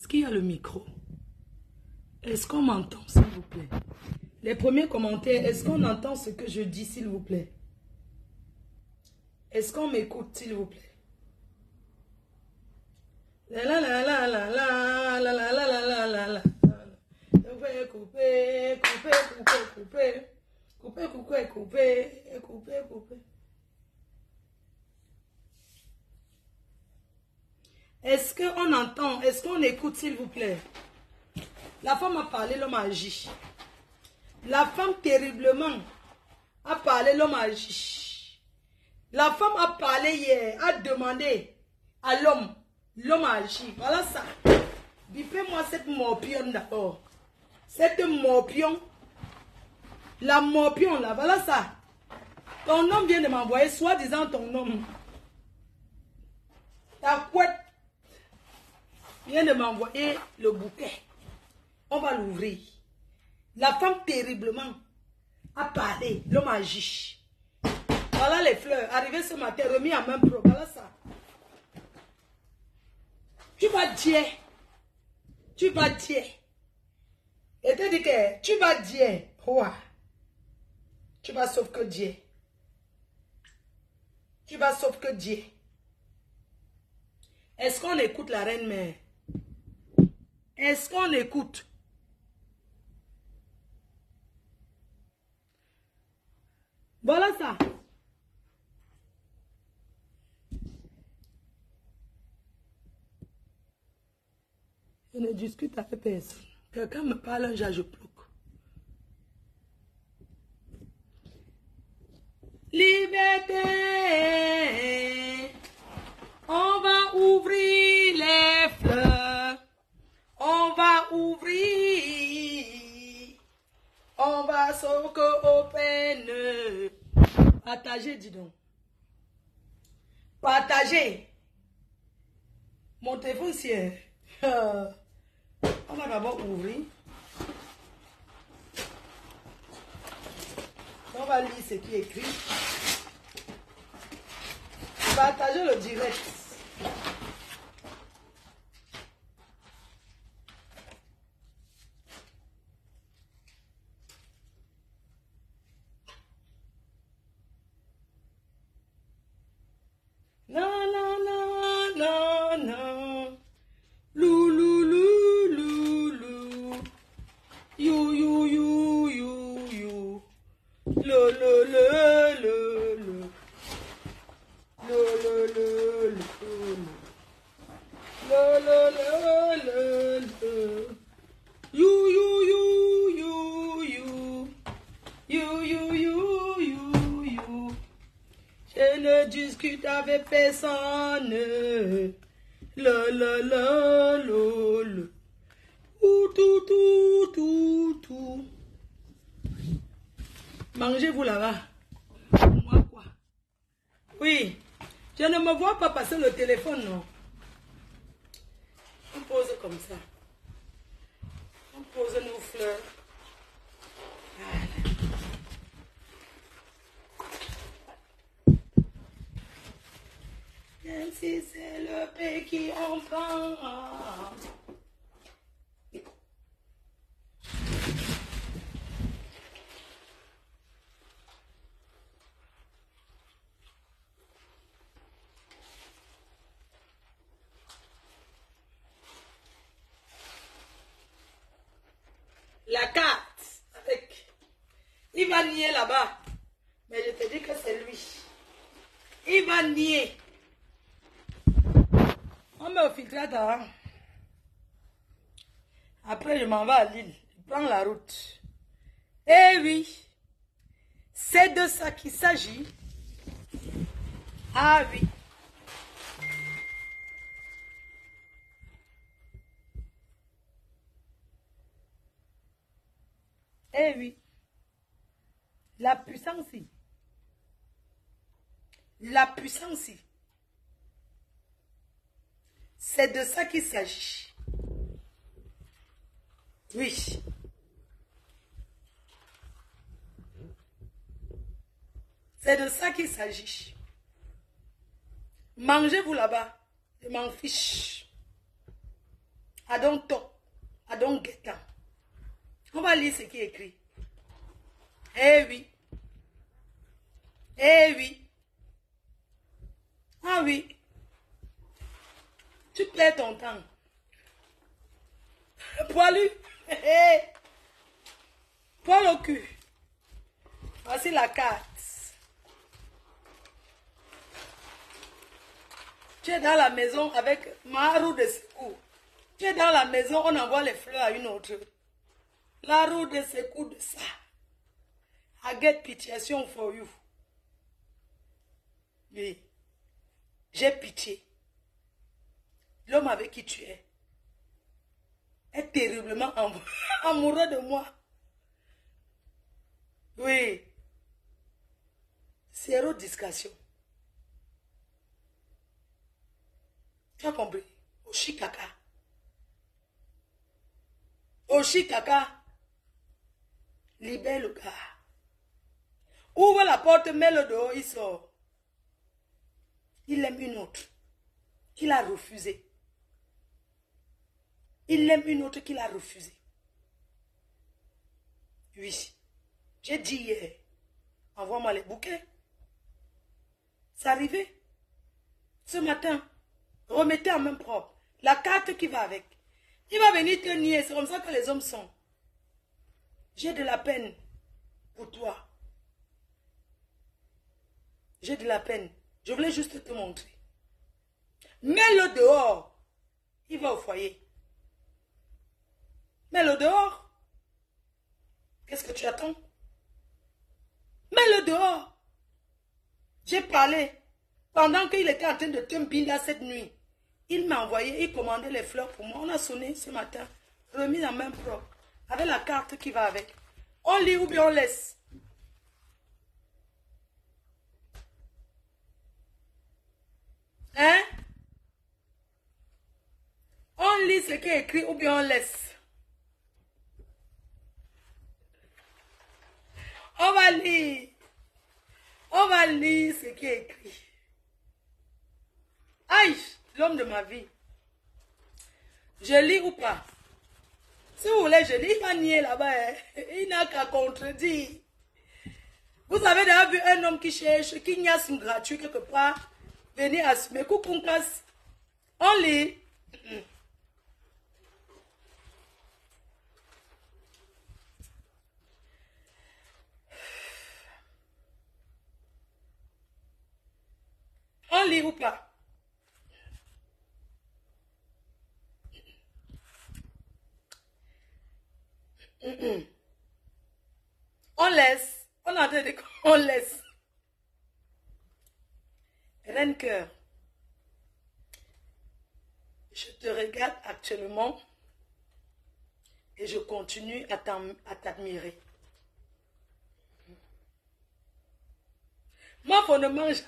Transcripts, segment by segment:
Est-ce qu'il y a le micro? Est-ce qu'on m'entend, s'il vous plaît? Les premiers commentaires, est-ce qu'on entend ce que je dis, s'il vous plaît? Est-ce qu'on m'écoute, s'il vous plaît? La la la la la la la la la la la la. Couper, couper, couper, couper, couper, couper, couper, couper, couper. Est-ce qu'on entend? Est-ce qu'on écoute, s'il vous plaît? La femme a parlé, l'homme a agi. La femme terriblement a parlé, l'homme a agi. La femme a parlé hier, a demandé à l'homme. L'homme a agi. Voilà ça. Bipez-moi cette morpion d'abord. Cette morpion. La morpion là, voilà ça. Ton homme vient de m'envoyer, soi-disant ton homme. Ta couette vient de m'envoyer le bouquet. On va l'ouvrir. La femme terriblement a parlé. L'homme a agi. Voilà les fleurs. Arrivé ce matin, remis en même pro. Voilà ça. Tu vas dire. Tu vas dire. Et te dit que tu vas dire. Ouah. Tu vas sauf que Dieu. Tu vas sauf que Dieu. Est-ce qu'on écoute la reine mère? Est-ce qu'on écoute? Voilà ça. Je ne discute avec personne. Quelqu'un me parle un jour, je bloque. Liberté. On va ouvrir les fleurs. On va ouvrir. On va sauver au peine. Partagez, dis donc. Partagez. Mon téléphone, c'est... on va d'abord ouvrir. On va lire ce qui est écrit. Partagez le direct. Non, non, non, non, non. Lou, lou, lou, lou, lou. You, you, you, you, you. Le, le, le, le, le. Le, le, le, le, le. Le, le, le, le, le. You, you, you, you, you. You, you, you, you, you. Je ne discute avec personne. Le, le, le, le, le. Ou, tout, tout, tout, tout. Mangez-vous là-bas. Moi quoi? Oui. Je ne me vois pas passer le téléphone, non. On pose comme ça. On pose nos fleurs. Voilà. Même si c'est le paix qui en prend. La carte avec. Il va nier là-bas. Mais je te dis que c'est lui. Il va nier. On met au filtrateur. Après, je m'en vais à Lille. Je prends la route. Eh oui. C'est de ça qu'il s'agit. Ah oui. Eh oui. La puissance. La puissance. C'est de ça qu'il s'agit. Oui. C'est de ça qu'il s'agit. Mangez-vous là-bas. Je m'en fiche. I don't talk. I don't get down. On va lire ce qui est écrit. Eh oui. Eh oui. Ah oui. Tu perds ton temps. Poilu. Poil au cul. Voici la carte. Tu es dans la maison avec ma roue de secours. Tu es dans la maison, on envoie les fleurs à une autre. La roue de secours de ça. I get pitiation for you. Oui. J'ai pitié. L'homme avec qui tu es est terriblement amoureux de moi. Oui. Zéro discussion. Tu as compris? Oshikaka. Oshikaka. Libère le gars. Ouvre la porte, mets-le dehors, il sort. Il aime une autre. Qu'il a refusé. Il aime une autre qu'il a refusé. Oui. J'ai dit hier, envoie-moi les bouquets. C'est arrivé. Ce matin, remettez en main propre la carte qui va avec. Il va venir te nier, c'est comme ça que les hommes sont. J'ai de la peine pour toi. J'ai de la peine. Je voulais juste te montrer. Mets-le dehors. Il va au foyer. Mets-le dehors. Qu'est-ce que tu attends? Mets-le dehors. J'ai parlé. Pendant qu'il était en train de te binder cette nuit, il m'a envoyé, il commandait les fleurs pour moi. On a sonné ce matin, remis en main propre, avec la carte qui va avec. On lit ou bien on laisse. Hein? On lit ce qui est écrit ou bien on laisse. On va lire. On va lire ce qui est écrit. Aïe, l'homme de ma vie. Je lis ou pas? Si vous voulez, je lis. Il va nier là-bas. Il n'a qu'à contredire. Vous avez déjà vu un homme qui cherche, qui niasse gratuit quelque part. Venez assumer. Coucou, casse. On lit. On lit ou pas? On laisse. On a dit qu'on laisse. Reine cœur, je te regarde actuellement et je continue à t'admirer. Moi, faut ne mange.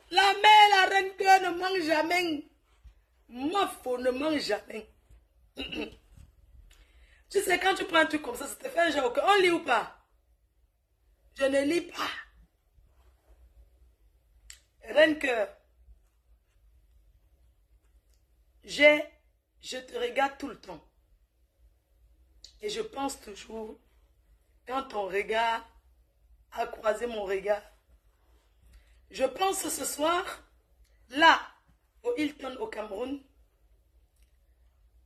La mère, la reine cœur ne mange jamais. Moi, faut ne mange jamais. Tu sais, quand tu prends un truc comme ça te fait un genre que on lit ou pas? Je ne lis pas. Reine cœur, je te regarde tout le temps. Et je pense toujours, quand ton regard a croisé mon regard, je pense ce soir, là, au Hilton au Cameroun,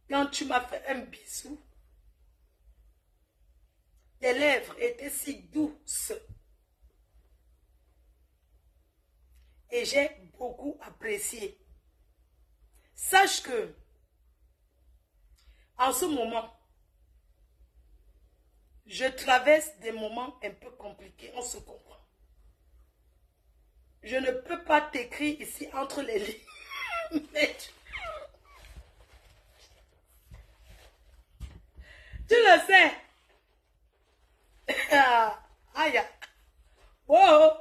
quand tu m'as fait un bisou, tes lèvres étaient si douces. Et j'ai beaucoup apprécié. Sache que, en ce moment, je traverse des moments un peu compliqués, on se comprend. Je ne peux pas t'écrire ici entre les lignes. Mais tu le sais. Aïe. Wow.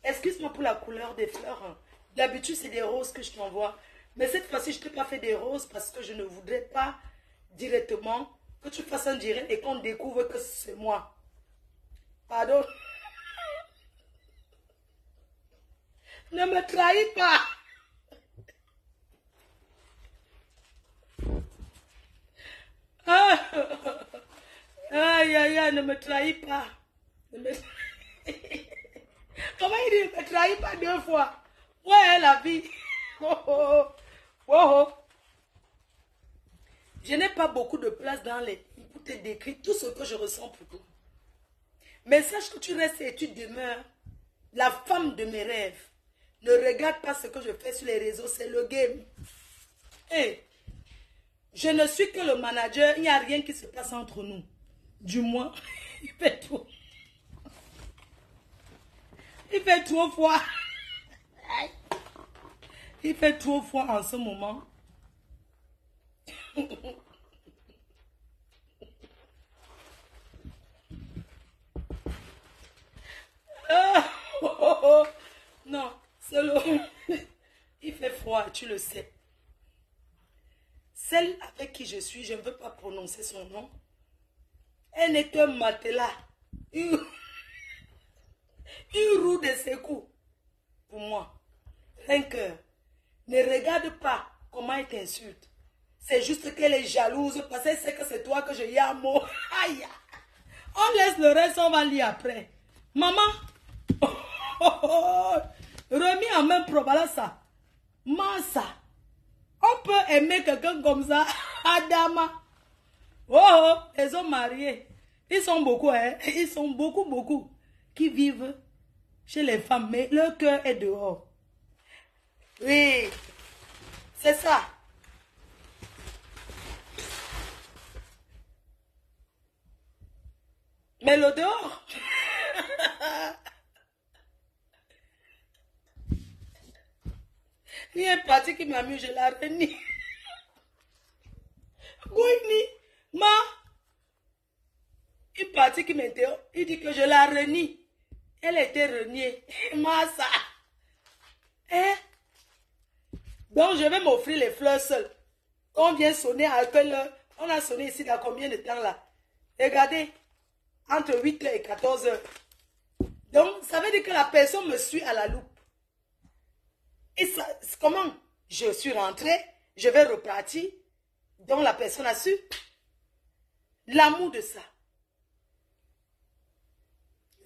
Excuse-moi pour la couleur des fleurs. D'habitude, c'est des roses que je t'envoie. Mais cette fois-ci, je ne t'ai pas fait des roses parce que je ne voudrais pas directement que tu fasses un direct et qu'on découvre que c'est moi. Pardon. Ne me trahis pas. Aïe, aïe, aïe, ne me trahis pas. Ne me... Comment il dit, ne me trahis pas 2 fois. Ouais, la vie. Oh, oh, oh, oh. Je n'ai pas beaucoup de place dans les... pour te décrire tout ce que je ressens pour toi. Mais sache que tu restes et tu demeures la femme de mes rêves. Ne regarde pas ce que je fais sur les réseaux, c'est le game. Hey, je ne suis que le manager, il n'y a rien qui se passe entre nous. Du moins, il fait tout. Il fait trop froid. Il fait trop froid en ce moment. Non, c'est le... Il fait froid, tu le sais. Celle avec qui je suis, je ne veux pas prononcer son nom. Elle n'est qu'un matelas. Une roue de secours. Pour moi. Un cœur. Ne regarde pas comment elle t'insulte. C'est juste qu'elle est jalouse parce qu'elle sait que c'est toi que je y a mot. Aïe. On laisse le reste, on va lire après. Maman. Remis en main probala ça. Massa. On peut aimer quelqu'un comme ça. Adama. Oh, ils ont marié. Ils sont beaucoup, hein. Ils sont beaucoup qui vivent chez les femmes, mais leur cœur est dehors. Oui, c'est ça. Mais le dehors. Il y a une partie qui m'amuse, je la renie. Gouini, ma. Une partie qui m'interrompt, il dit que je la renie. Elle était reniée. Moi, ça. Hein? Donc, je vais m'offrir les fleurs seules. On vient sonner à quelle heure? On a sonné ici dans combien de temps là? Regardez. Entre 8h et 14h. Donc, ça veut dire que la personne me suit à la loupe. Et ça, comment? Je suis rentrée, je vais repartir. Donc, la personne a su. L'amour de ça.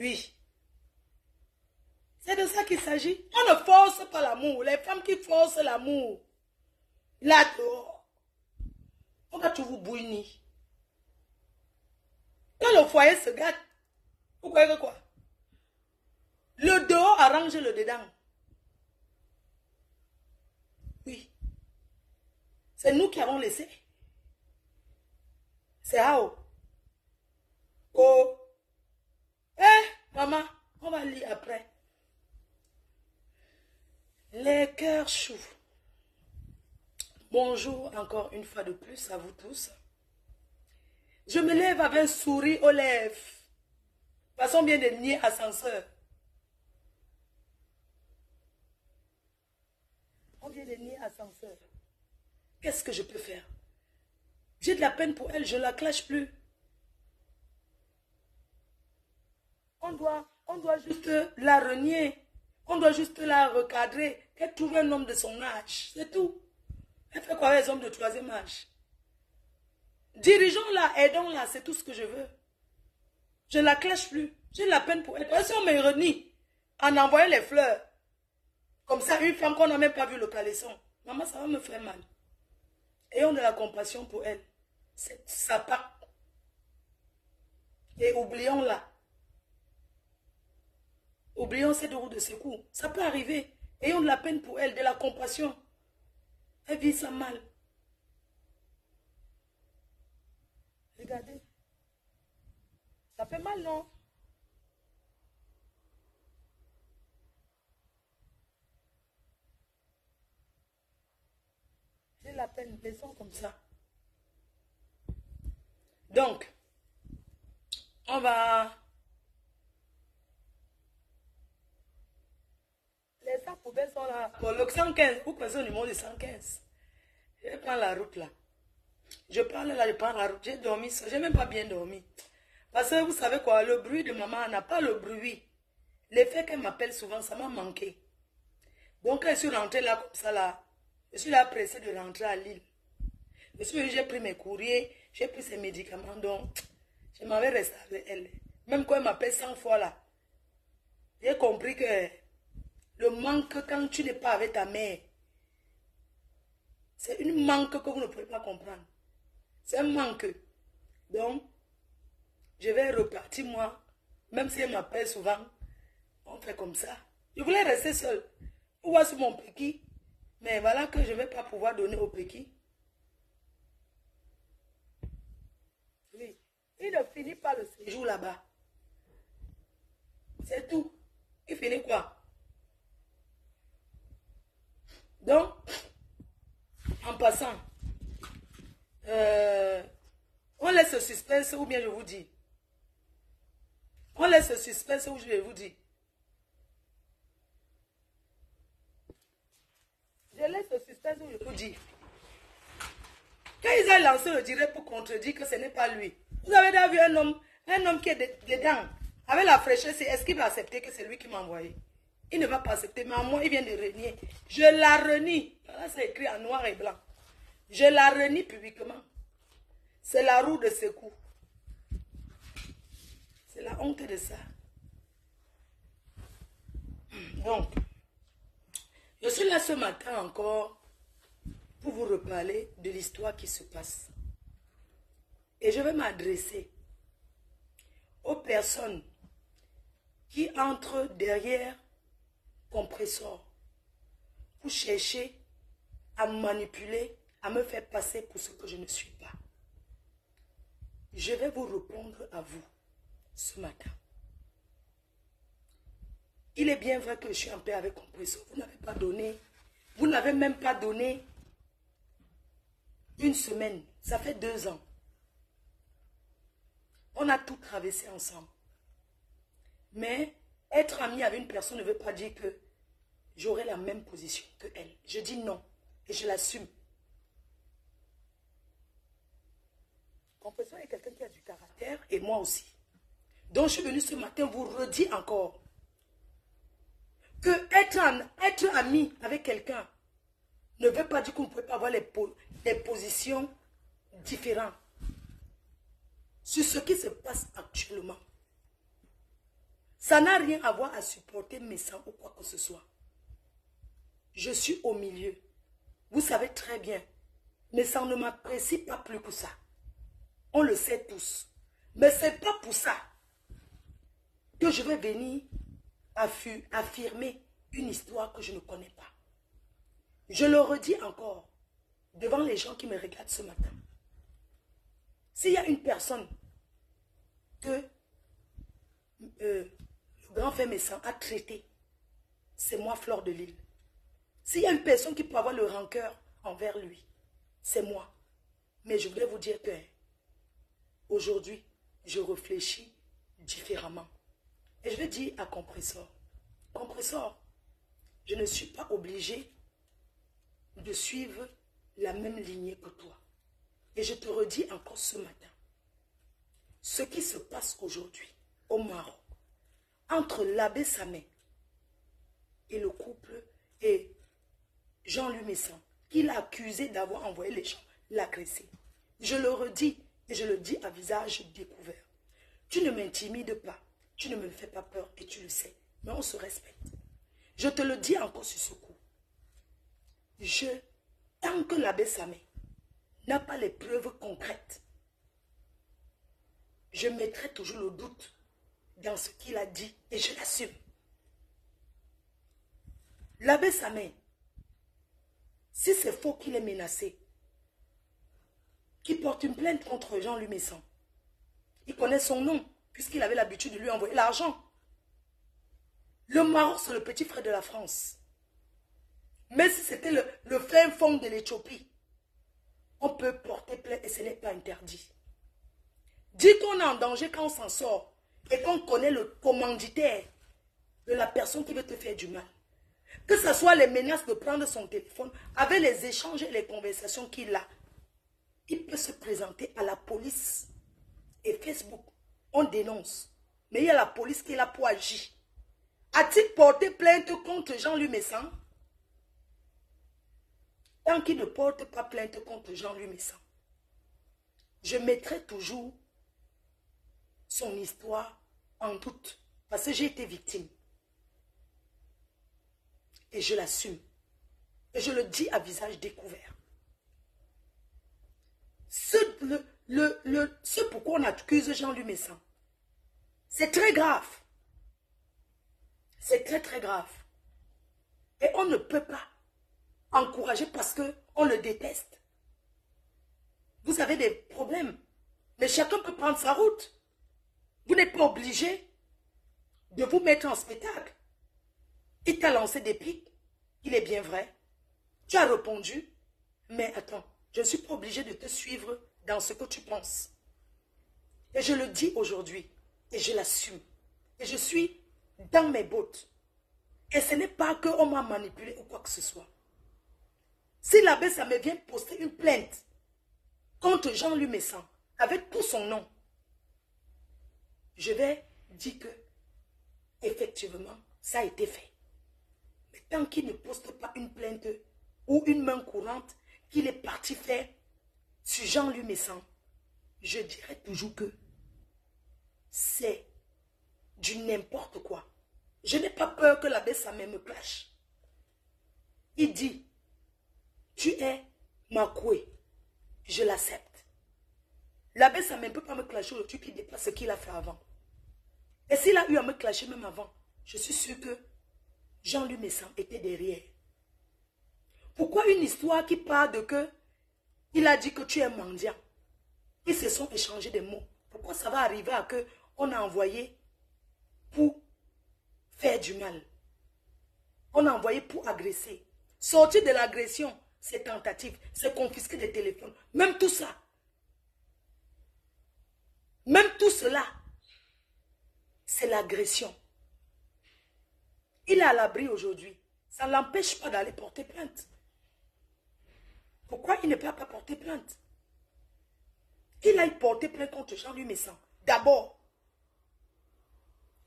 Oui. C'est de ça qu'il s'agit. On ne force pas l'amour. Les femmes qui forcent l'amour, là dehors, on va toujours bouillir. Quand le foyer se gâte, vous croyez que quoi? Le dehors arrange le dedans. Oui. C'est nous qui avons laissé. C'est Hao. Oh. Maman, on va lire après. Les cœurs chauds. Bonjour encore une fois de plus à vous tous. Je me lève avec un sourire aux lèvres. Façon bien de nier ascenseur. On vient de nier ascenseur. Qu'est-ce que je peux faire? J'ai de la peine pour elle, je ne la clash plus. On doit juste la renier. On doit juste la recadrer. Qu'elle trouve un homme de son âge. C'est tout. Elle fait quoi avec les hommes de 3e âge? Dirigeons-la, aidons-la, c'est tout ce que je veux. Je ne la clash plus. J'ai de la peine pour elle. Parce qu'on me renie en envoyant les fleurs. Comme ça, une femme qu'on n'a même pas vu le caleçon. Maman, ça va me faire mal. Ayons de la compassion pour elle. C'est sa part. Et oublions-la. Oublions cette roue de secours. Ça peut arriver. Ayons de la peine pour elle, de la compassion. Elle vit ça mal. Regardez. Ça fait mal, non? J'ai la peine, laissons comme ça. Donc, on va... Les sacs poubelles sont là. Bon, le 115, vous pensez au numéro de 115. Je prends la route là. Je parle là, je prends la route. J'ai dormi, j'ai même pas bien dormi. Parce que vous savez quoi, le bruit de maman n'a pas le bruit. L'effet qu'elle m'appelle souvent, ça m'a manqué. Donc, quand je suis rentrée là, comme ça, là, je suis là pressée de rentrer à Lille. J'ai pris mes courriers, j'ai pris ses médicaments, donc je m'avais resté avec elle. Même quand elle m'appelle 100 fois là, j'ai compris que le manque quand tu n'es pas avec ta mère, c'est une manque que vous ne pouvez pas comprendre. C'est un manque. Donc, je vais repartir moi, même si elle m'appelle souvent, on fait comme ça. Je voulais rester seule. Pour voir sur mon péki, mais voilà que je ne vais pas pouvoir donner au péki. Oui. Il ne finit pas le séjour là-bas. C'est tout. Il finit quoi? Donc, en passant, on laisse ce suspense ou bien je vous dis. On laisse ce suspense ou je vous dis. Je laisse ce suspense ou je vous dis. Quand ils ont lancé le direct pour contredire que ce n'est pas lui. Vous avez déjà vu un homme qui est dedans, avec la fraîcheur, est-ce qu'il va accepter que c'est lui qui m'a envoyé? Il ne va pas accepter, mais à moi, il vient de renier. Je la renie. Là, c'est écrit en noir et blanc. Je la renie publiquement. C'est la roue de secours. C'est la honte de ça. Donc, je suis là ce matin encore pour vous reparler de l'histoire qui se passe. Et je vais m'adresser aux personnes qui entrent derrière Compressor pour chercher à me manipuler, à me faire passer pour ce que je ne suis pas. Je vais vous répondre à vous ce matin. Il est bien vrai que je suis en paix avec Compressor. Vous n'avez même pas donné une semaine. Ça fait 2 ans. On a tout traversé ensemble. Mais être ami avec une personne ne veut pas dire que j'aurai la même position que elle. Je dis non et je l'assume. Compressor est quelqu'un qui a du caractère et moi aussi. Donc je suis venue ce matin vous redire encore que être ami avec quelqu'un ne veut pas dire qu'on ne peut pas avoir des positions différentes sur ce qui se passe actuellement. Ça n'a rien à voir à supporter mes sangs ou quoi que ce soit. Je suis au milieu. Vous savez très bien. Mais ça ne m'apprécie pas plus que ça. On le sait tous. Mais ce n'est pas pour ça que je vais venir affirmer une histoire que je ne connais pas. Je le redis encore devant les gens qui me regardent ce matin. S'il y a une personne que le grand frère Messan a traité, c'est moi, Fleur de Lille. S'il y a une personne qui peut avoir le rancœur envers lui, c'est moi. Mais je voudrais vous dire que aujourd'hui, je réfléchis différemment. Et je vais dire à Compressor, Compressor, je ne suis pas obligé de suivre la même lignée que toi. Et je te redis encore ce matin, ce qui se passe aujourd'hui au Maroc, entre l'abbé Samé et le couple et Jean-Louis Messan, qui l'a accusé d'avoir envoyé les gens l'agresser. Je le redis et je le dis à visage découvert. Tu ne m'intimides pas, tu ne me fais pas peur et tu le sais, mais on se respecte. Je te le dis encore sur ce coup. Tant que l'abbé Samé n'a pas les preuves concrètes, je mettrai toujours le doute dans ce qu'il a dit et je l'assume. L'abbé Samé, si c'est faux qu'il est menacé, qu'il porte une plainte contre Jean-Louis Messan, il connaît son nom puisqu'il avait l'habitude de lui envoyer l'argent. Le Maroc, c'est le petit frère de la France. Mais si c'était le fin fond de l'Éthiopie, on peut porter plainte et ce n'est pas interdit. Dit qu'on est en danger quand on s'en sort et qu'on connaît le commanditaire de la personne qui veut te faire du mal. Que ce soit les menaces de prendre son téléphone, avec les échanges et les conversations qu'il a, il peut se présenter à la police et Facebook. On dénonce. Mais il y a la police qui est là pour agir. A-t-il porté plainte contre Jean-Louis Messan? tant qu'il ne porte pas plainte contre Jean-Louis Messan, je mettrai toujours son histoire en doute. Parce que j'ai été victime. Et je l'assume. Et je le dis à visage découvert. Ce pourquoi on accuse Jean-Louis Messan, c'est très grave. C'est très très grave. Et on ne peut pas encourager parce qu'on le déteste. Vous avez des problèmes. Mais chacun peut prendre sa route. Vous n'êtes pas obligé de vous mettre en spectacle. Il t'a lancé des pics. Il est bien vrai. Tu as répondu. Mais attends, je ne suis pas obligé de te suivre dans ce que tu penses. Et je le dis aujourd'hui. Et je l'assume. Et je suis dans mes bottes. Et ce n'est pas qu'on m'a manipulé ou quoi que ce soit. Si l'abbé ça me vient poster une plainte contre Jean-Louis Messan, avec tout son nom, je vais dire que, effectivement, ça a été fait. Mais tant qu'il ne poste pas une plainte ou une main courante qu'il est parti faire sur Jean-Louis Messan, je dirais toujours que c'est du n'importe quoi. Je n'ai pas peur que l'abbé Samé me clash. Il dit, tu es Makoué, je l'accepte. L'abbé Samé ne peut pas me clasher aujourd'hui qui dépasse ce qu'il a fait avant. Et s'il a eu à me clasher même avant, je suis sûr que Jean-Louis Messan était derrière. Pourquoi une histoire qui parle de que il a dit que tu es mendiant? Ils se sont échangés des mots. Pourquoi ça va arriver à que on a envoyé pour faire du mal? On a envoyé pour agresser. Sortir de l'agression, c'est tentative, c'est confisquer des téléphones. Même tout ça. Même tout cela, c'est l'agression. Il est à l'abri aujourd'hui. Ça ne l'empêche pas d'aller porter plainte. Pourquoi il ne peut pas porter plainte? Il aille porter plainte contre Jean-Louis Messan. D'abord,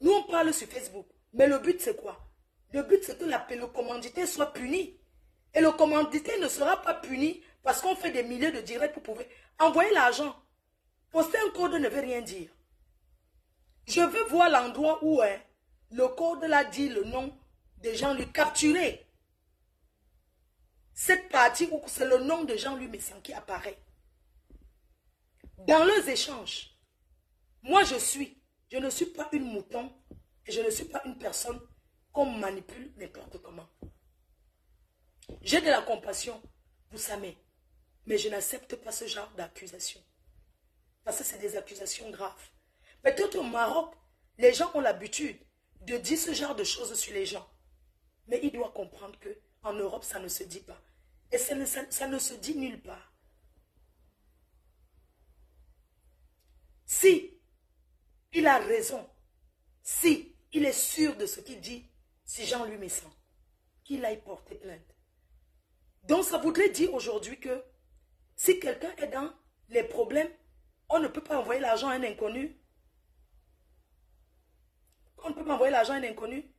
nous on parle sur Facebook. Mais le but c'est quoi? Le but c'est que le commanditaire soit puni. Et le commanditaire ne sera pas puni parce qu'on fait des milliers de directs pour pouvoir envoyer l'argent. Poster un code ne veut rien dire. Je veux voir l'endroit où le code là dit le nom de Jean-Louis capturé. Cette partie où c'est le nom de Jean-Louis Messan qui apparaît. Dans leurs échanges, moi je ne suis pas une mouton et je ne suis pas une personne qu'on manipule n'importe comment. J'ai de la compassion pour Samé, mais je n'accepte pas ce genre d'accusation. Parce que c'est des accusations graves. Peut-être au Maroc, les gens ont l'habitude de dire ce genre de choses sur les gens. Mais il doit comprendre qu'en Europe, ça ne se dit pas. Et ça ne se dit nulle part. Si il a raison, si il est sûr de ce qu'il dit, c'est Jean-Louis Messan, qu'il aille porter plainte. Donc ça voudrait dire aujourd'hui que si quelqu'un est dans les problèmes, on ne peut pas envoyer l'argent à un inconnu. On ne peut pas envoyer l'argent à un inconnu.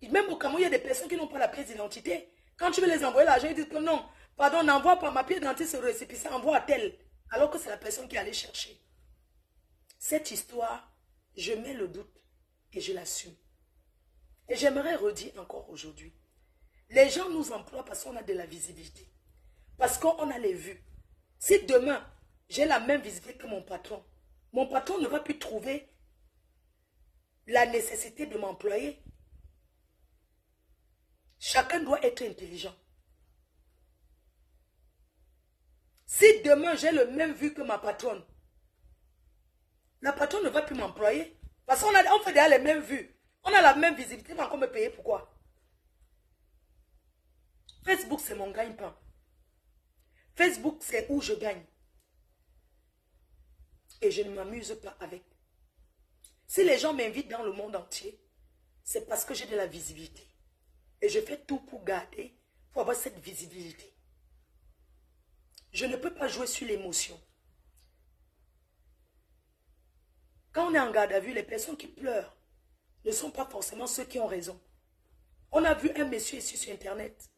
Même au Cameroun, il y a des personnes qui n'ont pas la pièce d'identité. Quand tu veux les envoyer l'argent, ils disent que non, pardon, n'envoie pas ma pièce d'identité sur le récépissé, envoie à tel. Alors que c'est la personne qui allait chercher. Cette histoire, je mets le doute et je l'assume. Et j'aimerais redire encore aujourd'hui. Les gens nous emploient parce qu'on a de la visibilité. Parce qu'on a les vues. Si demain, j'ai la même visibilité que mon patron ne va plus trouver la nécessité de m'employer. Chacun doit être intelligent. Si demain, j'ai le même vue que ma patronne, la patronne ne va plus m'employer. Parce qu'on fait déjà les mêmes vues. On a la même visibilité, mais on me payer pourquoi? Facebook, c'est mon gagne-pain. Facebook, c'est où je gagne. Et je ne m'amuse pas avec. Si les gens m'invitent dans le monde entier, c'est parce que j'ai de la visibilité. Et je fais tout pour garder, pour avoir cette visibilité. Je ne peux pas jouer sur l'émotion. Quand on est en garde à vue, les personnes qui pleurent ne sont pas forcément ceux qui ont raison. On a vu un monsieur ici sur Internet.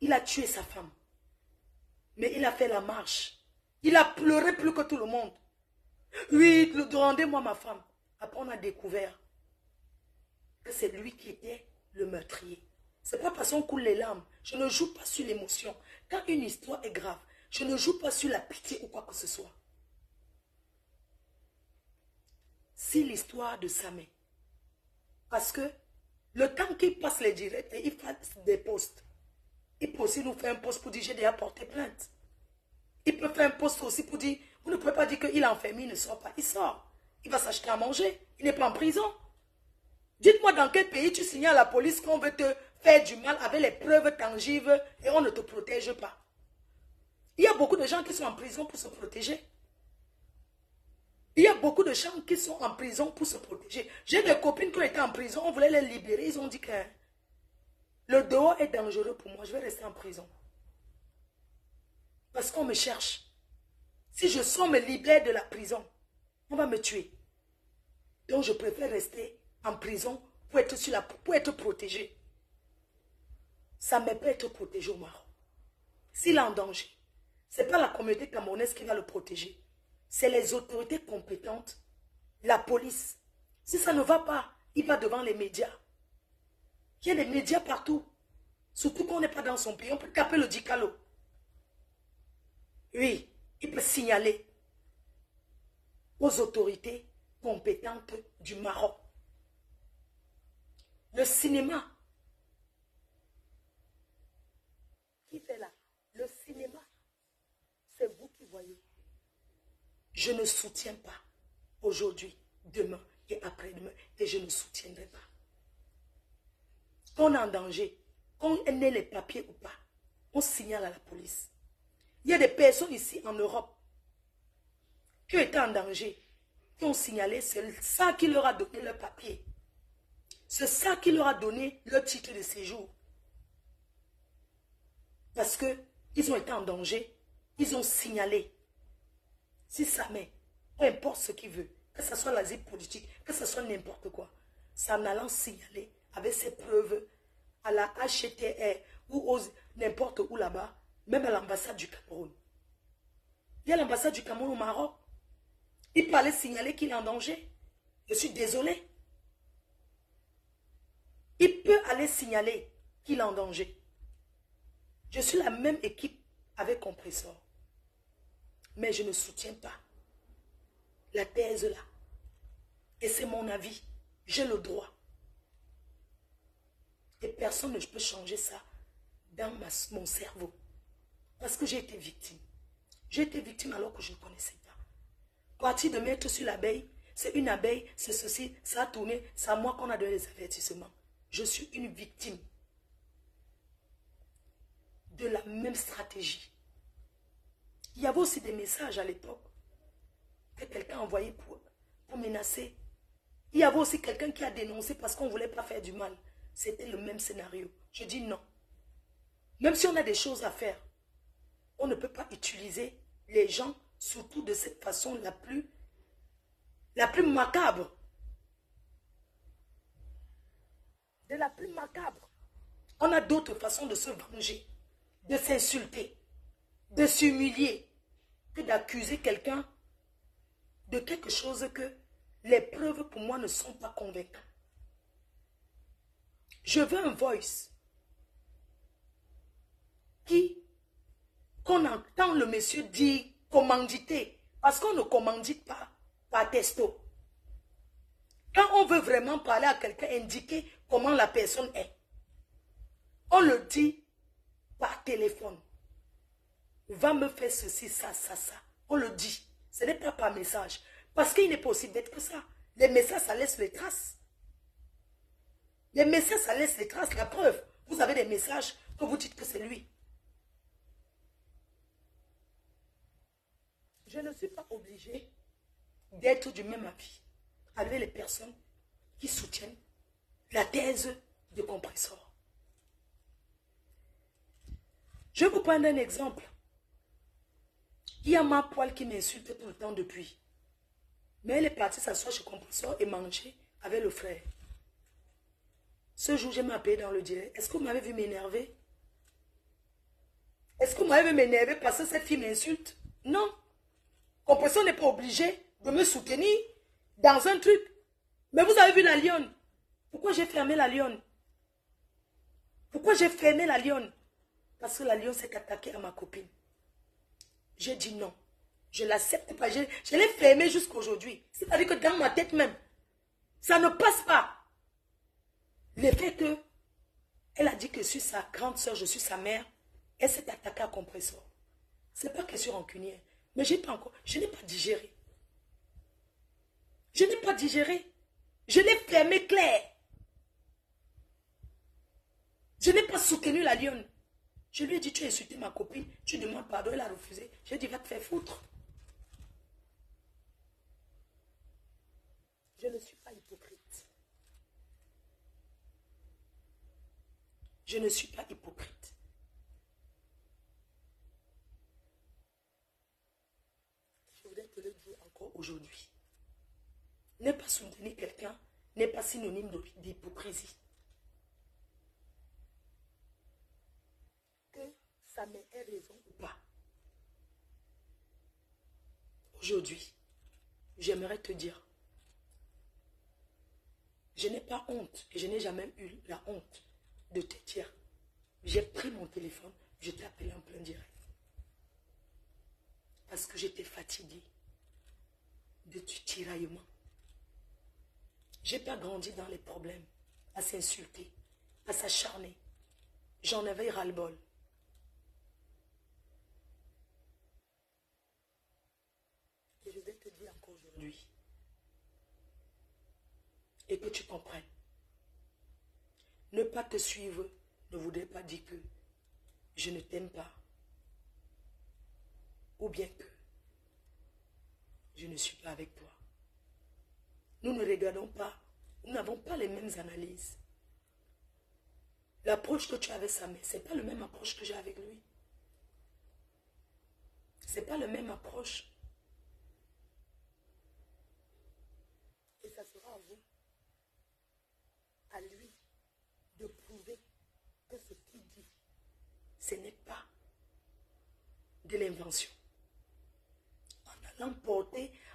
Il a tué sa femme. Mais il a fait la marche. Il a pleuré plus que tout le monde. Oui, rendez-moi ma femme. Après, on a découvert que c'est lui qui était le meurtrier. C'est pas parce qu'on coule les larmes. Je ne joue pas sur l'émotion. Quand une histoire est grave, je ne joue pas sur la pitié ou quoi que ce soit. C'est l'histoire de Samé. Parce que le temps qu'il passe les directs et il fasse des posts, il peut aussi nous faire un post pour dire j'ai déjà porté plainte. Il peut faire un post aussi pour dire, vous ne pouvez pas dire qu'il est enfermé, il ne sort pas. Il sort. Il va s'acheter à manger. Il n'est pas en prison. Dites-moi dans quel pays tu signales à la police qu'on veut te faire du mal avec les preuves tangibles et on ne te protège pas. Il y a beaucoup de gens qui sont en prison pour se protéger. Il y a beaucoup de gens qui sont en prison pour se protéger. J'ai des copines qui ont été en prison, on voulait les libérer. Ils ont dit que le dehors est dangereux pour moi, je vais rester en prison. Parce qu'on me cherche. Si je sors me libérer de la prison, on va me tuer. Donc je préfère rester en prison pour être protégé. Ça me peut être protégé au Maroc. S'il est en danger, ce n'est pas la communauté camerounaise qui va le protéger. C'est les autorités compétentes, la police. Si ça ne va pas, il va devant les médias. Il y a des médias partout. Surtout qu'on n'est pas dans son pays. On peut taper le Dicalo. Oui, il peut signaler aux autorités compétentes du Maroc. Le cinéma. Qui fait là? Le cinéma. C'est vous qui voyez. Je ne soutiens pas aujourd'hui, demain et après-demain. Et je ne soutiendrai pas. Qu'on est en danger, qu'on ait les papiers ou pas, on signale à la police. Il y a des personnes ici en Europe qui ont été en danger, qui ont signalé, c'est ça qui leur a donné leur papier. C'est ça qui leur a donné leur titre de séjour. Parce qu'ils ont été en danger, ils ont signalé. Si ça met, peu importe ce qu'il veut, que ce soit l'asile politique, que ce soit n'importe quoi, c'est en allant signaler avec ses preuves à la HTR ou n'importe où là-bas, même à l'ambassade du Cameroun. Il y a l'ambassade du Cameroun au Maroc. Il peut aller signaler qu'il est en danger. Je suis désolé. Il peut aller signaler qu'il est en danger. Je suis la même équipe avec Compressor. Mais je ne soutiens pas la thèse là. Et c'est mon avis. J'ai le droit. Et personne ne peut changer ça dans mon cerveau. Parce que j'ai été victime. J'ai été victime alors que je ne connaissais pas. Partir de mettre sur l'abeille, c'est une abeille, c'est ceci, ça a tourné, c'est à moi qu'on a donné les avertissements. Je suis une victime de la même stratégie. Il y avait aussi des messages à l'époque que quelqu'un a envoyé pour menacer. Il y avait aussi quelqu'un qui a dénoncé parce qu'on ne voulait pas faire du mal. C'était le même scénario. Je dis non. Même si on a des choses à faire, on ne peut pas utiliser les gens, surtout de cette façon la plus macabre. De la plus macabre. On a d'autres façons de se venger, de s'insulter, de s'humilier, que d'accuser quelqu'un de quelque chose que les preuves pour moi ne sont pas convaincantes. Je veux un voice qu'on entend le monsieur dire commanditer, parce qu'on ne commandite pas par texto. Quand on veut vraiment parler à quelqu'un, indiquer comment la personne est, on le dit par téléphone. Va me faire ceci, ça, ça, ça. On le dit. Ce n'est pas par message. Parce qu'il n'est pas aussi bête que ça. Les messages, ça laisse les traces. Les messages, ça laisse les traces. La preuve, vous avez des messages que vous dites que c'est lui. Je ne suis pas obligée d'être du même avis avec les personnes qui soutiennent la thèse de Compressor. Je vais vous prendre un exemple. Il y a ma poêle qui m'insulte tout le temps depuis. Mais elle est partie s'asseoir chez Compressor et manger avec le frère. Ce jour, j'ai m'appelé dans le direct. Est-ce que vous m'avez vu m'énerver? Est-ce que moi, je vais m'énerver parce que cette fille m'insulte? Non. Compression n'est pas obligée de me soutenir dans un truc. Mais vous avez vu la lionne. Pourquoi j'ai fermé la lionne? Pourquoi j'ai fermé la lionne? Parce que la lionne s'est attaquée à ma copine. J'ai dit non. Je ne l'accepte pas. Je l'ai fermée jusqu'à aujourd'hui. C'est-à-dire que dans ma tête même, ça ne passe pas. Le fait que elle a dit que je suis sa grande soeur, je suis sa mère, elle s'est attaquée à compresseur. Ce n'est pas question rancunière. Mais je n'ai pas digéré. Je n'ai pas digéré. Je l'ai fermé clair. Je n'ai pas soutenu la lionne. Je lui ai dit, tu as insulté ma copine, tu demandes pardon, elle a refusé. J'ai dit, va te faire foutre. Je ne suis pas hypocrite. Je ne suis pas hypocrite. Je voudrais te le dire encore aujourd'hui. Ne pas soutenir quelqu'un n'est pas synonyme d'hypocrisie. Que ça m'ait raison ou pas. Aujourd'hui, j'aimerais te dire, je n'ai pas honte et je n'ai jamais eu la honte de te dire, j'ai pris mon téléphone, je t'ai appelé en plein direct. Parce que j'étais fatiguée de tu tiraillement. Je n'ai pas grandi dans les problèmes, à s'insulter, à s'acharner. J'en avais ras-le-bol. Et je vais te dire encore aujourd'hui, et que tu comprennes, ne pas te suivre ne voudrait pas dire que je ne t'aime pas, ou bien que je ne suis pas avec toi. Nous ne regardons pas, nous n'avons pas les mêmes analyses. L'approche que tu as avec sa mère, ce n'est pas la même approche que j'ai avec lui. Ce n'est pas la même approche. Et ça sera à vous, à lui, de prouver que ce qu'il dit, ce n'est pas de l'invention.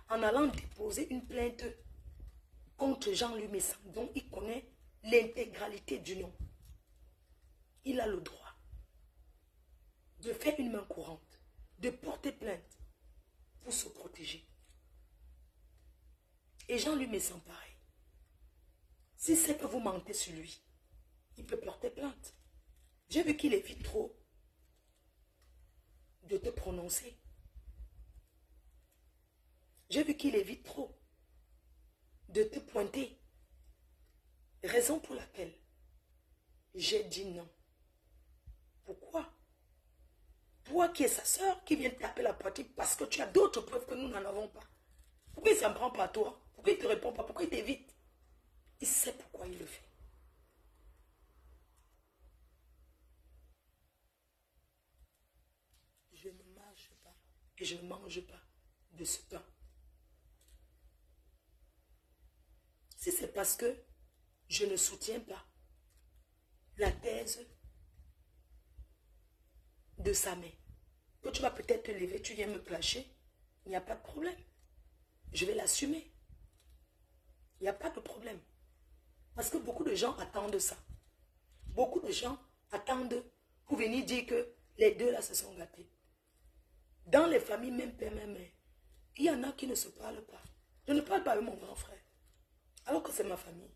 En allant déposer une plainte contre Jean-Louis Messam, dont il connaît l'intégralité du nom. Il a le droit de faire une main courante, de porter plainte pour se protéger. Et Jean-Louis Messam pareil. Si c'est que vous mentez sur lui, il peut porter plainte. J'ai vu qu'il évite trop de te prononcer. J'ai vu qu'il évite trop de te pointer. Raison pour laquelle j'ai dit non. Pourquoi? Toi qui es sa soeur, qui vient taper la poitrine parce que tu as d'autres preuves que nous n'en avons pas. Pourquoi il ne s'en prend pas à toi? Pourquoi il ne te répond pas? Pourquoi il t'évite? Il sait pourquoi il le fait. Je ne marche pas et je ne mange pas de ce pain. Si c'est parce que je ne soutiens pas la thèse de sa mère, que tu vas peut-être te lever, tu viens me clasher, il n'y a pas de problème. Je vais l'assumer. Il n'y a pas de problème. Parce que beaucoup de gens attendent ça. Beaucoup de gens attendent pour venir dire que les deux là se sont gâtés. Dans les familles, même père, même mère, il y en a qui ne se parlent pas. Je ne parle pas avec mon grand frère. Alors que c'est ma famille.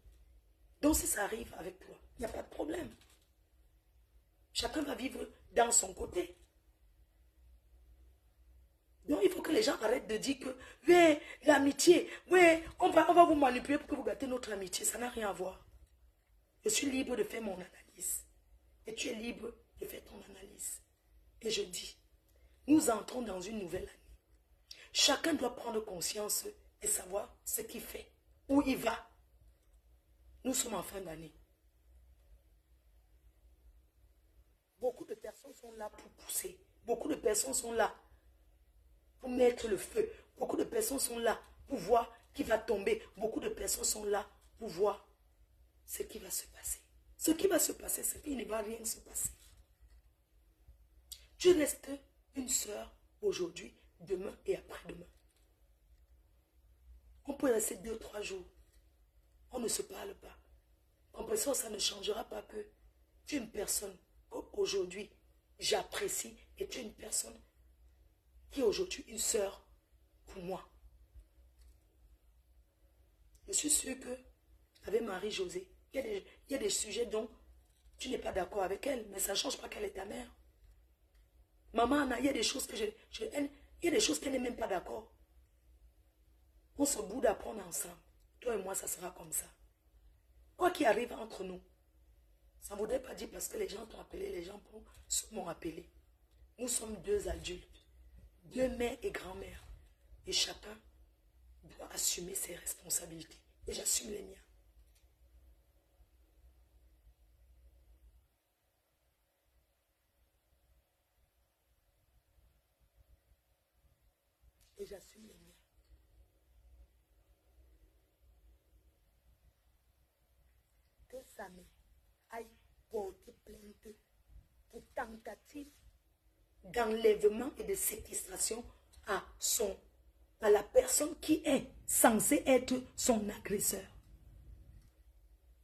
Donc si ça arrive avec toi, il n'y a pas de problème. Chacun va vivre dans son côté. Donc il faut que les gens arrêtent de dire que oui, l'amitié, oui, on va vous manipuler pour que vous gâtez notre amitié. Ça n'a rien à voir. Je suis libre de faire mon analyse. Et tu es libre de faire ton analyse. Et je dis, nous entrons dans une nouvelle année. Chacun doit prendre conscience et savoir ce qu'il fait, où il va. Nous sommes en fin d'année. Beaucoup de personnes sont là pour pousser. Beaucoup de personnes sont là pour mettre le feu. Beaucoup de personnes sont là pour voir qui va tomber. Beaucoup de personnes sont là pour voir ce qui va se passer. Ce qui va se passer, c'est qu'il ne va rien se passer. Tu restes une sœur aujourd'hui, demain et après-demain. On peut rester 2-3 jours. On ne se parle pas. Comprenez, ça ne changera pas que tu es une personne qu'aujourd'hui j'apprécie et tu es une personne qui est aujourd'hui une sœur pour moi. Je suis sûre que avec Marie-Josée, il y a des sujets dont tu n'es pas d'accord avec elle, mais ça ne change pas qu'elle est ta mère. Maman Anna, il y a des choses que il y a des choses qu'elle n'est même pas d'accord. On se boude d'apprendre ensemble. Toi et moi, ça sera comme ça. Quoi qu'il arrive entre nous, ça ne voudrait pas dire parce que les gens t'ont appelé, les gens m'ont appelé. Nous sommes deux adultes, deux mères et grand-mères. Et chacun doit assumer ses responsabilités. Et j'assume les miens. Et j'assume les miens. Que sa mère aille porter plainte pour tentative d'enlèvement et de séquestration à la personne qui est censée être son agresseur.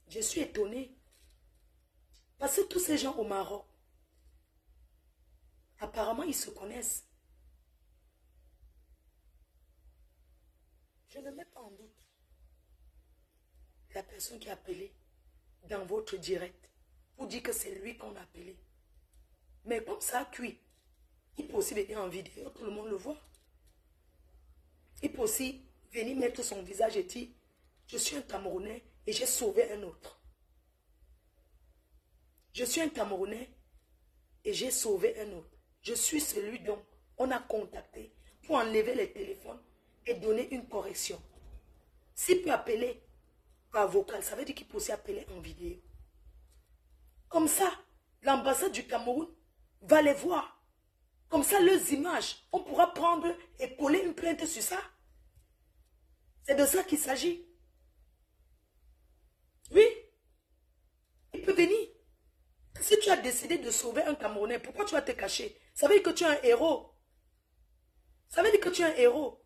Je suis étonnée. Parce que tous ces gens au Maroc, apparemment, ils se connaissent. Je ne mets pas en doute la personne qui a appelé dans votre direct pour dire que c'est lui qu'on a appelé. Mais comme ça, cuit, il peut aussi venir en vidéo, tout le monde le voit. Il peut aussi venir mettre son visage et dire, je suis un Camerounais et j'ai sauvé un autre. Je suis un Camerounais et j'ai sauvé un autre. Je suis celui dont on a contacté pour enlever les téléphones et donner une correction. S'il peut appeler par vocal, ça veut dire qu'il peut aussi appeler en vidéo. Comme ça, l'ambassade du Cameroun va les voir. Comme ça, leurs images, on pourra prendre et coller une plainte sur ça. C'est de ça qu'il s'agit. Oui. Il peut venir. Si tu as décidé de sauver un Camerounais, pourquoi tu vas te cacher? Ça veut dire que tu es un héros. Ça veut dire que tu es un héros.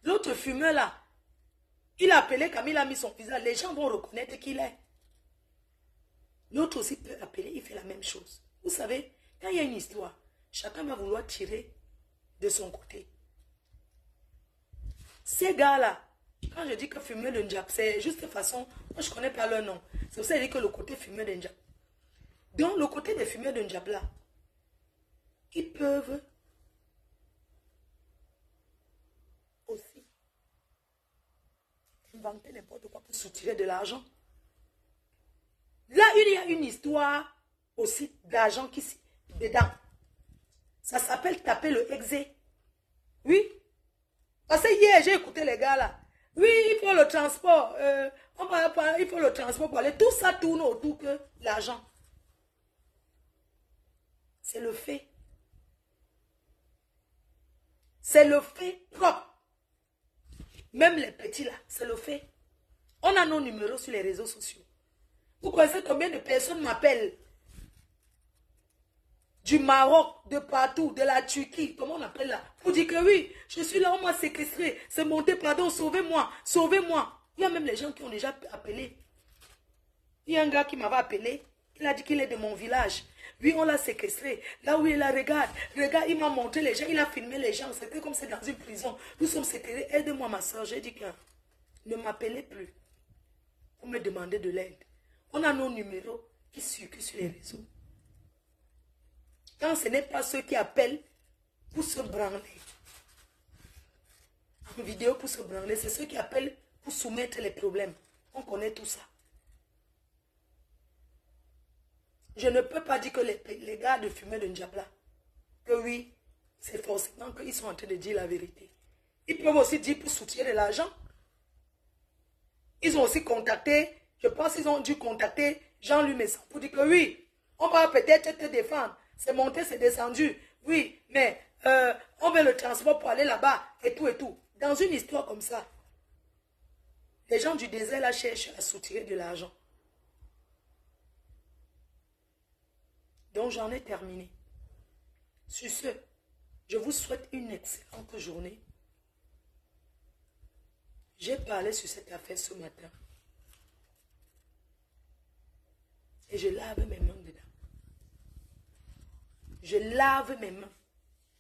L'autre fumeur là, il a appelé comme il a mis son visage. Les gens vont reconnaître qui il est. L'autre aussi peut appeler, il fait la même chose. Vous savez, quand il y a une histoire, chacun va vouloir tirer de son côté. Ces gars-là, quand je dis que fumeur de Ndjap, c'est juste de façon, moi je ne connais pas leur nom. C'est pour ça que je dis que le côté fumeur de Ndjap. Donc le côté des fumeurs de Ndjap là, ils peuvent aussi inventer n'importe quoi pour soutirer de l'argent. Là, il y a une histoire aussi d'argent qui dedans. Ça s'appelle taper le exé. Oui. Parce que hier, j'ai écouté les gars là. Oui, il faut le transport. Il faut le transport pour aller. Tout ça tourne autour que l'argent. C'est le fait. C'est le fait propre. Même les petits là, c'est le fait. On a nos numéros sur les réseaux sociaux. Vous connaissez combien de personnes m'appellent? Du Maroc, de partout, de la Turquie, comment on appelle là? Pour dire que oui, je suis là, on m'a séquestré. C'est monté, pardon, sauvez-moi, sauvez-moi. Il y a même les gens qui ont déjà appelé. Il y a un gars qui m'avait appelé. Il a dit qu'il est de mon village. Oui, on l'a séquestré. Là où il a, regarde, il m'a montré les gens, il a filmé les gens. C'était comme c'est dans une prison. Nous sommes séquestrés. Aide-moi, ma soeur. J'ai dit que ne m'appelez plus pour me demander de l'aide. On a nos numéros qui circulent sur les réseaux. Quand ce n'est pas ceux qui appellent pour se branler. En vidéo pour se branler, c'est ceux qui appellent pour soumettre les problèmes. On connaît tout ça. Je ne peux pas dire que les gars de fumée de Ndjabla, que oui, c'est forcément qu'ils sont en train de dire la vérité. Ils peuvent aussi dire pour soutirer de l'argent. Ils ont aussi contacté, je pense qu'ils ont dû contacter Jean-Louis Messon pour dire que oui, on va peut-être te défendre. C'est monté, c'est descendu. Oui, mais on veut le transport pour aller là-bas et tout et tout. Dans une histoire comme ça, les gens du désert là cherchent à soutirer de l'argent. Donc j'en ai terminé. Sur ce, je vous souhaite une excellente journée. J'ai parlé sur cette affaire ce matin. Et je lave mes mains dedans. Je lave mes mains.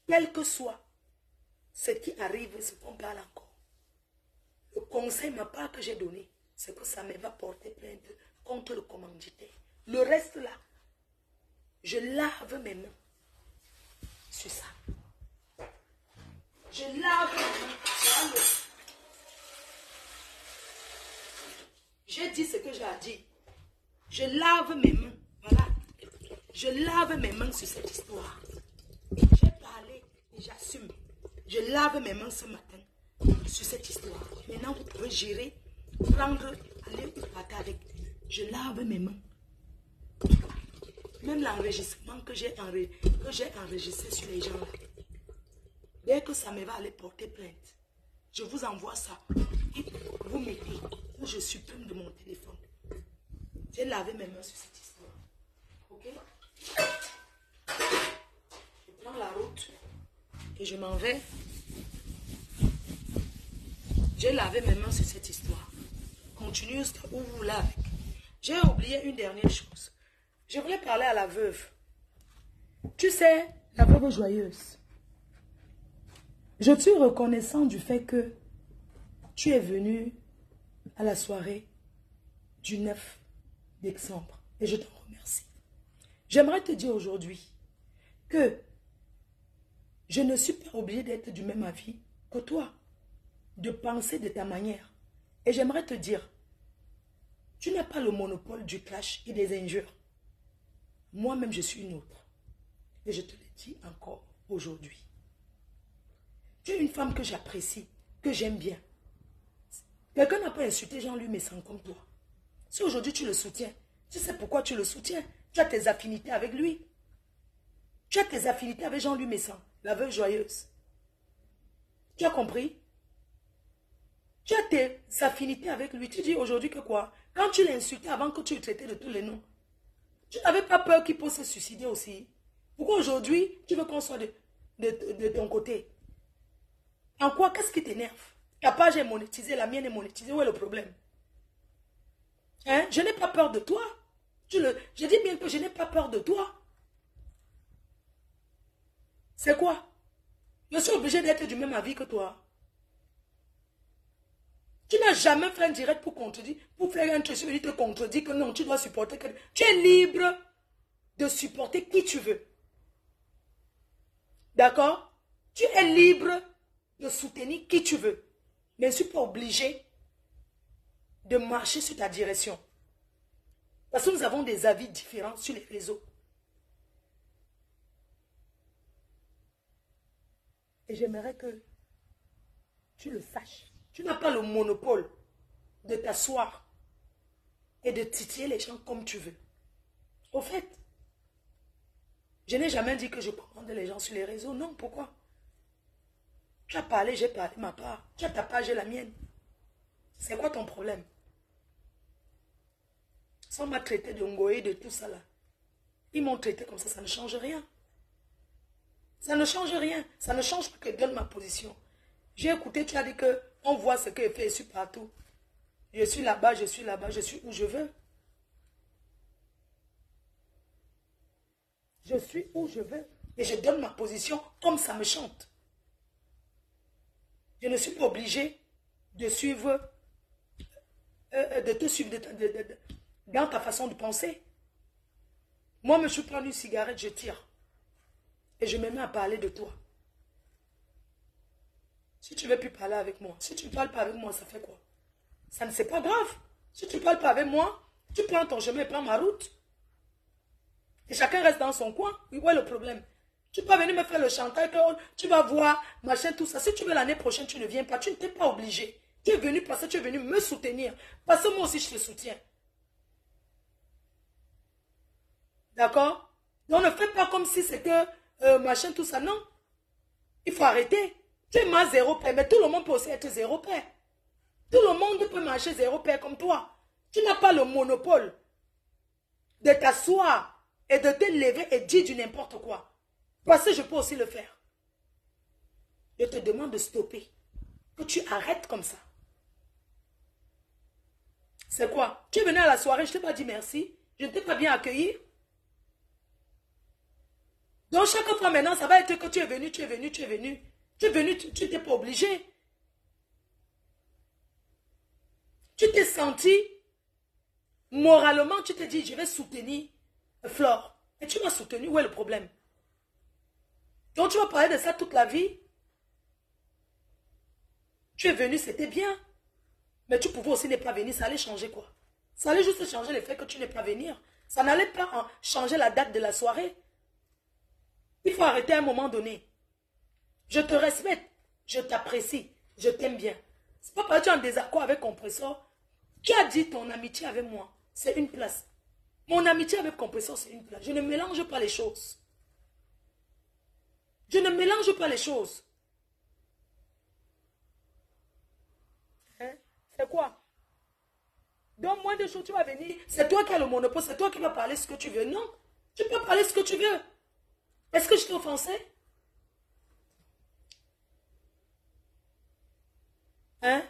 Quel que soit ce qui arrive, ce qu'on parle encore. Le conseil, ma part que j'ai donné, c'est que ça me va porter plainte contre le commanditaire. Le reste là, je lave mes mains sur ça. Je lave mes mains sur le... J'ai dit ce que j'ai à dire. Je lave mes mains. Voilà. Je lave mes mains sur cette histoire. J'ai parlé et j'assume. Je lave mes mains ce matin sur cette histoire. Maintenant, vous pouvez gérer, prendre, aller ou partir avec. Je lave mes mains. Même l'enregistrement que j'ai enregistré sur les gens là. Dès que ça me va aller porter plainte, je vous envoie ça. Et vous mettez où je supprime de mon téléphone. J'ai lavé mes mains sur cette histoire. Ok? Je prends la route et je m'en vais. J'ai lavé mes mains sur cette histoire. Continue où vous voulez avec. J'ai oublié une dernière chose. Je voulais parler à la veuve. Tu sais, la veuve joyeuse. Je suis reconnaissant du fait que tu es venu à la soirée du 9 décembre. Et je t'en remercie. J'aimerais te dire aujourd'hui que je ne suis pas obligée d'être du même avis que toi, de penser de ta manière. Et j'aimerais te dire, tu n'as pas le monopole du clash et des injures. Moi-même, je suis une autre. Et je te le dis encore aujourd'hui. Tu es une femme que j'apprécie, que j'aime bien. Quelqu'un n'a pas insulté Jean-Louis Messan comme toi. Si aujourd'hui tu le soutiens, tu sais pourquoi tu le soutiens. Tu as tes affinités avec lui. Tu as tes affinités avec Jean-Louis Messan, la veuve joyeuse. Tu as compris? Tu as tes affinités avec lui. Tu dis aujourd'hui que quoi? Quand tu l'as insulté avant que tu le traitais de tous les noms, tu n'avais pas peur qu'il puisse se suicider aussi? Pourquoi aujourd'hui tu veux qu'on soit de ton côté? En quoi? Qu'est-ce qui t'énerve? Ta page est monétisée, la mienne est monétisée. Où est le problème? Hein? Je n'ai pas peur de toi. Je dis bien que je n'ai pas peur de toi. C'est quoi? Je suis obligé d'être du même avis que toi. Tu n'as jamais fait un direct pour contredire, pour faire un truc, te contredire que non, tu dois supporter. Tu es libre de supporter qui tu veux. D'accord? Tu es libre de soutenir qui tu veux. Mais je ne suis pas obligé de marcher sur ta direction. Parce que nous avons des avis différents sur les réseaux. Et j'aimerais que tu le saches. Tu n'as pas le monopole de t'asseoir et de titiller les gens comme tu veux. Au fait, je n'ai jamais dit que je commande les gens sur les réseaux. Non, pourquoi? Tu as parlé, j'ai parlé ma part. Tu as ta part, j'ai la mienne. C'est quoi ton problème? Sans m'a traité de ngoé, de tout ça là. Ils m'ont traité comme ça ne change rien. Ça ne change rien. Ça ne change pas que je donne ma position. J'ai écouté, tu as dit que on voit ce que je fais, je suis partout. Je suis là-bas, je suis là-bas, je suis où je veux. Je suis où je veux. Et je donne ma position comme ça me chante. Je ne suis pas obligé de suivre, de te suivre dans ta façon de penser. Moi, je prends une cigarette, je tire. Et je me mets à parler de toi. Si tu ne veux plus parler avec moi, si tu ne parles pas avec moi, ça fait quoi? Ça ne c'est pas grave. Si tu ne parles pas avec moi, tu prends ton chemin et prends ma route. Et chacun reste dans son coin. Où est le problème? Tu peux venir me faire le chantage, tu vas voir, machin, tout ça. Si tu veux l'année prochaine, tu ne viens pas. Tu ne t'es pas obligé. Tu es venu parce que tu es venu me soutenir. Parce que moi aussi, je te soutiens. D'accord? Donc, ne fais pas comme si c'était machin, tout ça. Non. Il faut arrêter. Tu es ma zéro paix, mais tout le monde peut aussi être zéro paix. Tout le monde peut marcher zéro paix comme toi. Tu n'as pas le monopole de t'asseoir et de te lever et dire du n'importe quoi. Parce que je peux aussi le faire. Je te demande de stopper. Que tu arrêtes comme ça. C'est quoi? Tu es venu à la soirée, je ne t'ai pas dit merci. Je ne t'ai pas bien accueilli. Donc chaque fois maintenant, ça va être que tu es venu, tu es venu, tu es venu. Tu es venu, tu n'étais pas obligé. Tu t'es senti, moralement, tu t'es dit, je vais soutenir Flore. Et tu m'as soutenu, où est le problème? Donc tu vas parler de ça toute la vie. Tu es venu, c'était bien. Mais tu pouvais aussi ne pas venir, ça allait changer quoi? Ça allait juste changer le fait que tu n'es pas venir. Ça n'allait pas changer la date de la soirée. Il faut arrêter à un moment donné. Je te respecte, je t'apprécie, je t'aime bien. C'est pas parce que tu es en désaccord avec Compressor. Tu as dit ton amitié avec moi, c'est une place. Mon amitié avec Compressor, c'est une place. Je ne mélange pas les choses. Je ne mélange pas les choses. Hein? C'est quoi? Donc, moins de choses, tu vas venir. C'est toi qui as le monopole, c'est toi qui vas parler ce que tu veux. Non, tu peux parler ce que tu veux. Est-ce que je t'ai offensé? Hein?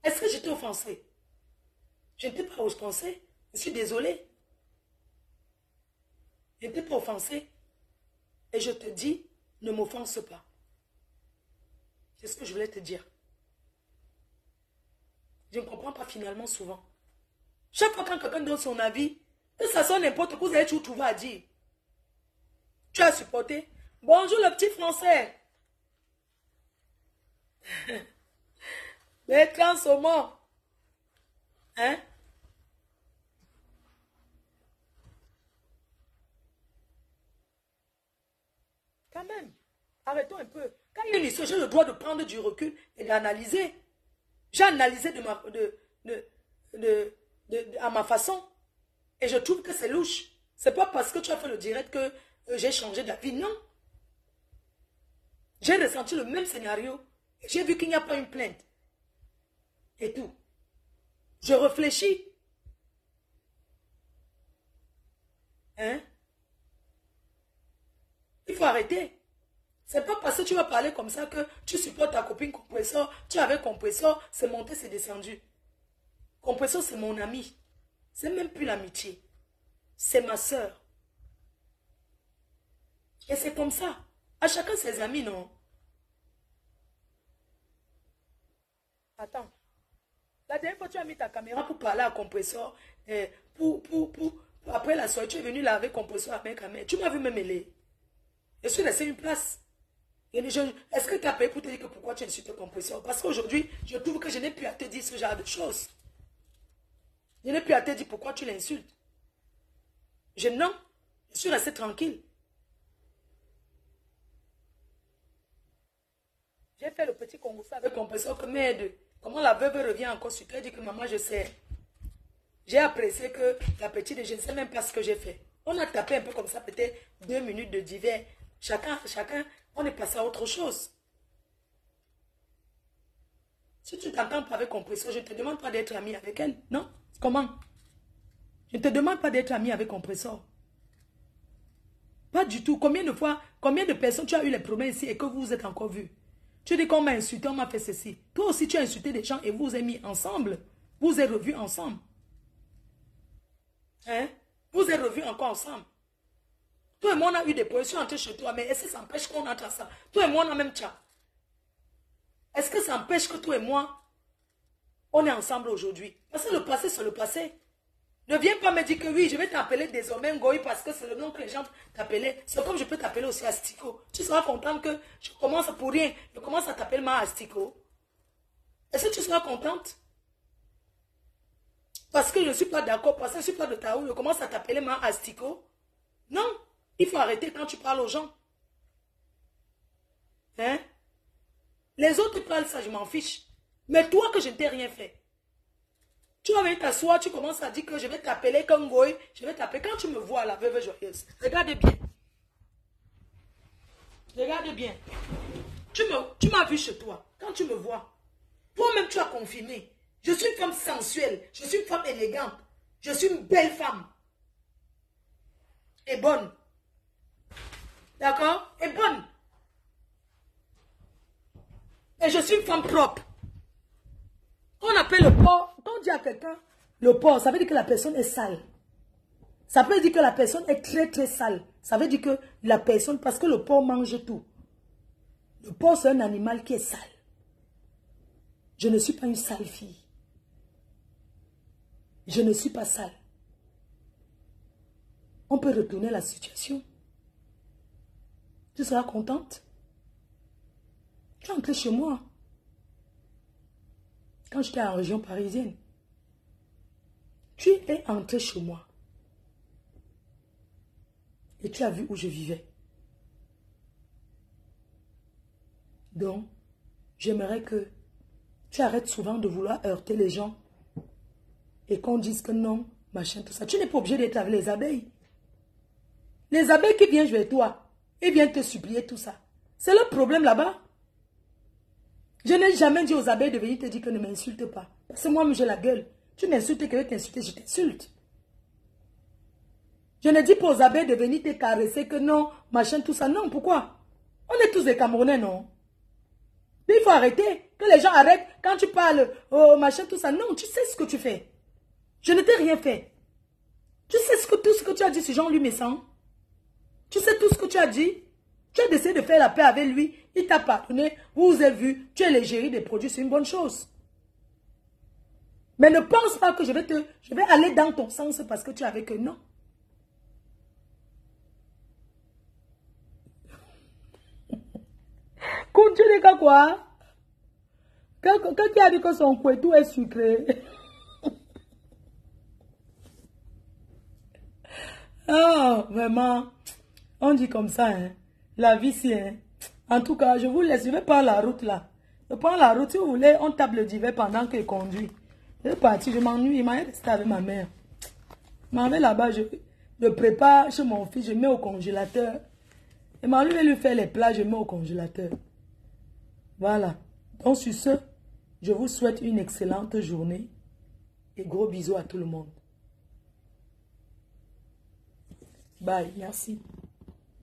Est-ce que je t'ai offensé? Je ne t'ai pas offensé. Je suis désolée. Je ne t'ai pas offensé. Et je te dis, ne m'offense pas. C'est ce que je voulais te dire. Je ne comprends pas finalement souvent. Chaque fois quand quelqu'un donne son avis, que ça soit n'importe quoi, vous allez toujours trouver à dire. Tu as supporté. Bonjour le petit français. Les clans saumon. Hein? Quand même. Arrêtons un peu. Quand il y a une histoire, j'ai le droit de prendre du recul et d'analyser. J'ai analysé à ma façon. Et je trouve que c'est louche. C'est pas parce que tu as fait le direct que j'ai changé d'avis. Non. J'ai ressenti le même scénario. J'ai vu qu'il n'y a pas une plainte. Et tout. Je réfléchis. Hein? Il faut arrêter. C'est pas parce que tu vas parler comme ça que tu supportes ta copine Compressor. Tu avais Compressor, c'est monté, c'est descendu. Compressor, c'est mon ami. C'est même plus l'amitié. C'est ma soeur. Et c'est comme ça. À chacun ses amis, non? Attends. La dernière fois, tu as mis ta caméra pour parler à Compressor. Après la soirée, tu es venu là avec Compressor avec caméra. Tu m'as vu me mêler. Je suis laissé une place. Est-ce que tu as payé pour te dire que pourquoi tu insultes Compressor? Parce qu'aujourd'hui, je trouve que je n'ai plus à te dire ce genre de choses. Je n'ai plus à te dire pourquoi tu l'insultes. Non, je suis resté tranquille. J'ai fait le petit concours avec Compressor que merde. Comment la veuve revient encore sur toi et dit que maman, je sais. J'ai apprécié que la petite, je ne sais même pas ce que j'ai fait. On a tapé un peu comme ça, peut-être 2 minutes de divers. Chacun, on est passé à autre chose. Si tu t'entends pas avec Compressor, je ne te demande pas d'être ami avec elle. Non? Comment? Je ne te demande pas d'être ami avec Compressor. Pas du tout. Combien de fois, combien de personnes tu as eu les problèmes ici et que vous vous êtes encore vus? Tu dis qu'on m'a insulté, on m'a fait ceci. Toi aussi, tu as insulté des gens et vous vous êtes mis ensemble. Vous vous êtes revus ensemble. Hein? Vous vous êtes revus encore ensemble. Toi et moi, on a eu des positions entre chez toi, mais est-ce que ça empêche qu'on entre à ça? Toi et moi, on a même chat. Est-ce que ça empêche que toi et moi, on est ensemble aujourd'hui? Parce que le passé, c'est le passé. Ne viens pas me dire que oui, je vais t'appeler désormais Ngoï parce que c'est le nom que les gens t'appelaient. C'est comme je peux t'appeler aussi Astico. Tu seras contente que je commence pour rien. Je commence à t'appeler ma Astico. Est-ce que tu seras contente? Parce que je ne suis pas d'accord, parce que je ne suis pas de Taou, je commence à t'appeler ma Astico. Non, il faut arrêter quand tu parles aux gens. Hein? Les autres parlent ça, je m'en fiche. Mais toi que je ne t'ai rien fait. Tu vas venir t'asseoir, tu commences à dire que je vais t'appeler Kongoï, je vais t'appeler. Quand tu me vois, la veuve joyeuse, regarde bien. Regarde bien. Tu m'as vu chez toi. Quand tu me vois, toi-même tu as confirmé. Je suis une femme sensuelle, je suis une femme élégante, je suis une belle femme. Et bonne. D'accord? Et bonne. Et je suis une femme propre. On appelle le porc, quand on dit à quelqu'un le porc, ça veut dire que la personne est sale. Ça veut dire que la personne est très très sale. Ça veut dire que la personne, parce que le porc mange tout. Le porc c'est un animal qui est sale. Je ne suis pas une sale fille. Je ne suis pas sale. On peut retourner la situation. Tu seras contente. Tu es entrée chez moi. Quand j'étais en région parisienne. Tu es entré chez moi. Et tu as vu où je vivais. Donc, j'aimerais que tu arrêtes souvent de vouloir heurter les gens. Et qu'on dise que non, machin, tout ça. Tu n'es pas obligé d'être avec les abeilles. Les abeilles qui viennent vers toi, ils viennent te supplier tout ça. C'est le problème là-bas. Je n'ai jamais dit aux abeilles de venir te dire que ne m'insulte pas. Parce que moi, j'ai la gueule. Tu m'insultes, que je t'insulte, je t'insulte. Je ne dis pas aux abeilles de venir te caresser que non, machin, tout ça. Non, pourquoi? On est tous des Camerounais, non? Mais il faut arrêter. Que les gens arrêtent. Quand tu parles, oh, machin, tout ça. Non, tu sais ce que tu fais. Je ne t'ai rien fait. Tu sais tout ce que tu as dit sur Jean-Louis Messan. Tu sais tout ce que tu as dit. Tu as décidé de faire la paix avec lui. Il t'a pardonné. Vous vous avez vu. Tu es l'égérie des produits. C'est une bonne chose. Mais ne pense pas que je vais aller dans ton sens parce que tu avais que non. Continue quoi? Quand tu as dit que son couetou est sucré. Ah, vraiment. On dit comme ça, hein. La vie, c'est... Hein. En tout cas, je vous laisse. Je vais prendre la route là. Je prends la route. Si vous voulez, on tape le divan pendant qu'il conduit. Je vais partir. Je m'ennuie. Il m'a resté avec ma mère. Je m'en vais là-bas. Je prépare chez mon fils. Je mets au congélateur. Et ma lui, lui faire les plats. Je mets au congélateur. Voilà. Donc, sur ce, je vous souhaite une excellente journée. Et gros bisous à tout le monde. Bye. Merci.